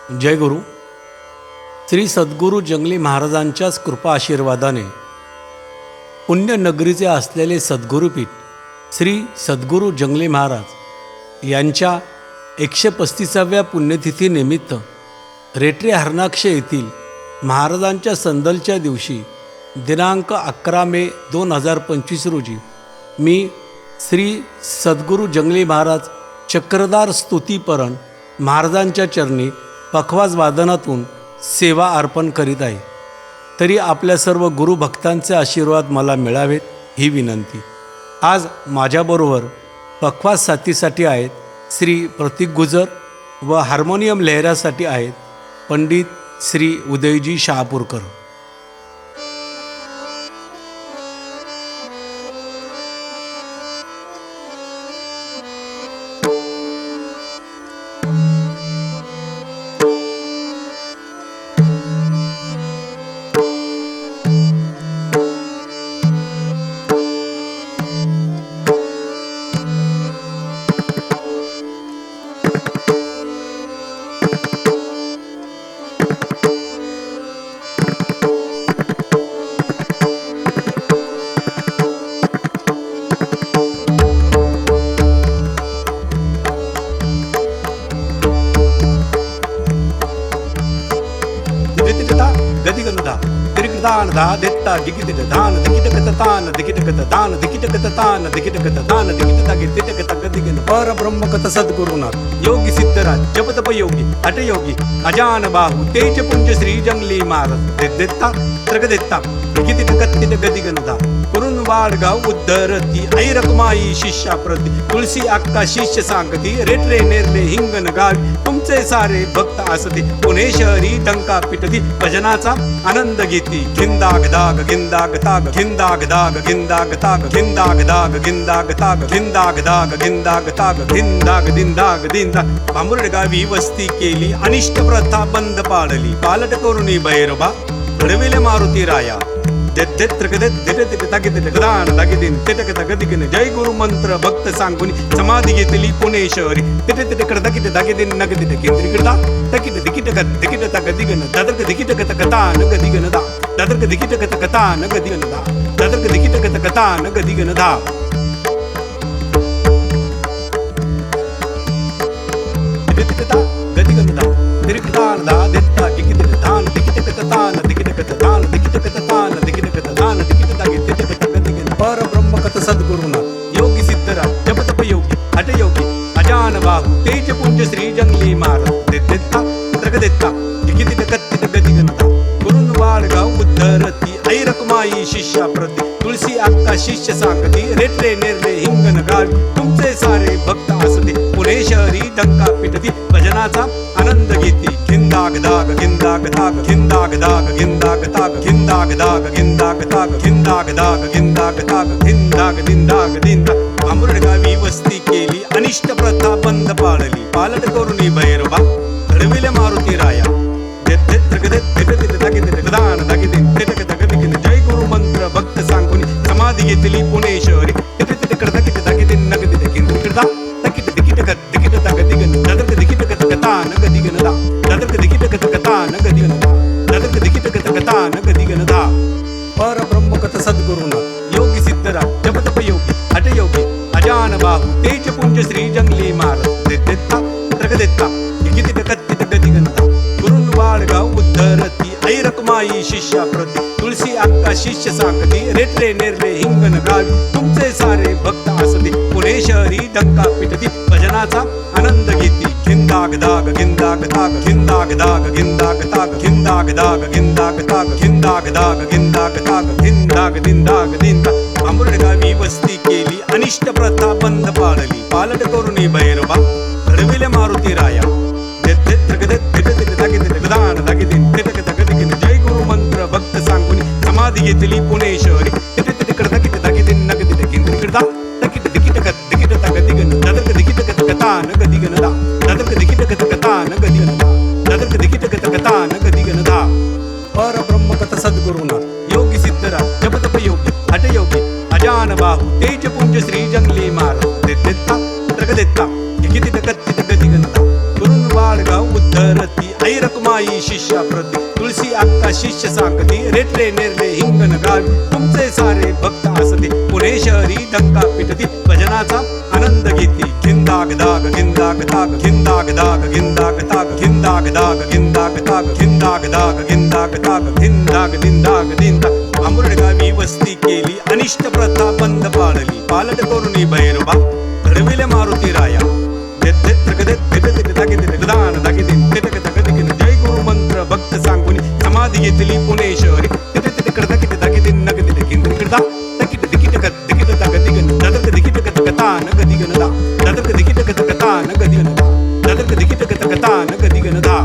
जय गुरु. श्री सद्गुरू जंगली महाराजांच्याच कृपा आशीर्वादाने पुण्यनगरीचे असलेले सद्गुरुपीठ श्री सद्गुरू जंगली महाराज यांच्या 135व्या पुण्यतिथीनिमित्त रेटरे हरणाक्ष येथील महाराजांच्या संदलच्या दिवशी दिनांक 11 मे 2025 रोजी मी श्री सद्गुरू जंगली महाराज चक्रधार स्तुतीपरण महाराजांच्या चरणी पखवाज वादनातून सेवा अर्पण करीत आहे. तरी आपल्या सर्व गुरुभक्तांचे आशीर्वाद मला मिळावेत ही विनंती. आज माझ्याबरोबर पखवाज साथीसाठी आहेत श्री प्रतीक गुजर व हार्मोनियम लहऱ्यासाठी आहेत पंडित श्री उदयजी शहापूरकर. दान दा देता दिकित दान दिकित कत तान दिकित कत दान दिकित कत तान दिकित कत दान दिकित तागे तित कत गदिगन पर ब्रह्म कत सद्गुरुनाथ योगी सिद्धराज जप तप योगी हठ योगी अजान बाहु तेज पुंज श्री जंगली महाराज देता त्रग देता दिकित कत्तित गदिगन दा करून वाडगाव उद्धरती ऐरकमाई शिष्या प्रती तुळसी अक्का शिष्य सांगती रेटरे नेरले हिंगण गावी तुमचे सारे भक्त असती पुणे शहरी टंका पिटती भजनाचा आनंद घेती गिंदाग दाग गिंदाग ताग गिंदाग दाग गिंदाग ताग गिंदाग दाग गिंदाग ताग गिंदाग दाग गिंदाग ताग गिंदाग दिंदाग दिंदा भांबुर्ड गावी वस्ती केली अनिष्ट प्रथा बंद पाडली पालट करुणी भैरवा घडविले मारुती राया जय गुरु मंत्र भक्त सांगून समाधी घेतली पुणे शहरी दागिदिन नगदिन केंद्रीकृता तकिट दिकिट दिकिट तगदिगन दादरक दिकिट कथा नगदिगन दा दादरक दिकिट कथा नगदिगन दा दादरक दिकिट कथा नगदिगन दा गदिगन दा दिरकदान दा देता दिकिट दान दिकिट कथान दिकिट कथान दिकिट कथान पर ब्रह्म कथ सद्गुरुनाथ योगी सिद्धराज जप तप योगी हठ योगी अजान बाहु तेज पुंज श्री जंगली महाराज देता त्रग देता दिकित कत्तित गदिगनता करून वाडगाव उद्धरती ऐरकमाई शिष्या प्रती तुळसी अक्का शिष्य सांगती रेटरे नेरले हिंगण गावी तुमचे सारे भक्त असते पुणे शहरी डंका पिटती भजनाचा आनंद घेती गिंदाग दाग गिंदाग ताग गिंदाग दाग गिंदाग ताग गिंदाग दाग गिंदाग ताग गिंदाग दाग गिंदाग ताग गिंदाग दिंदाग दिंदा भांबुर्ड गावी वस्ती केली अनिष्ट प्रथा बंद पाडली पालट करुणी भैरवा घडविले मारुती राया जय गुरु मंत्र भक्त सांगून समाधी घेतली पुणे शहरी पर ब्रह्म कथ सद्गुरुनाथ योगी सिद्धराज जप तप योगी हठ योगी अजान बाहु तेज पुंज श्री जंगली महाराज देता त्रग देता दिकित कत्तित गदिगनता करून वाडगाव उद्धरती ऐरकमाई शिष्या प्रती तुळसी अक्का शिष्य सांगती रेटरे नेरले हिंगण गावी तुमचे सारे भक्त असती पुणे शहरी डंका पिटती भजनाचा आनंद घेती गिंदाग दाग गिंदाग ताग गिंदाग दाग गिंदाग ताग गिंदाग दाग गिंदाग ताग गिंदाग दाग गिंदाग ताग गिंदाग दिंदाग दिंदा भांबुर्ड गावी वस्ती केली अनिष्ट प्रथा बंद पाडली पालट करुणी भैरवा घडविले मारुती राया जय गुरु मंत्र भक्त सांगून समाधी घेतली पुणे शहरी दागिदिन नगदिन केंद्रीकृता तकिट दिकिट दिकिट तगदिगन दादरक दिकिट कथा नगदिगन दा दादरक दिकिट कथा नगदिगन दा दादरक दिकिट कथा नगदिगन दा पर ब्रह्म कथ सद्गुरुनाथ योगी सिद्धराज जप तप योगी हठ योगी अजान बाहु तेज पुंज श्री जंगली महाराज देता त्रग देता दिकित कत्तित गदिगन दा करून वाडगाव उद्धरती ऐर लोकमाई शिष्या प्रती तुळशी अक्का शिष्य सांगती रेटले नेरले हिंगण गावी तुमचे सारे भक्त असते पुणे शहरी धक्का पिटती भजनाचा आनंद घेती खिंदाग दाग खिंदाग दाग खिंदाग दाग खिंदाग दाग खिंदाग दाग खिंदाग दाग खिंदाग दाग खिंदाग दाग खिंदाग दिंदाग दिंदा आंबुर्ड गावी वस्ती केली अनिष्ट प्रथा बंद पाळली पालट करुणी भैरवा घडविले मारुती राया जय गुरु मंत्र भक्त सांगून समाधी घेतली पुणे शहरी नगदी गणदा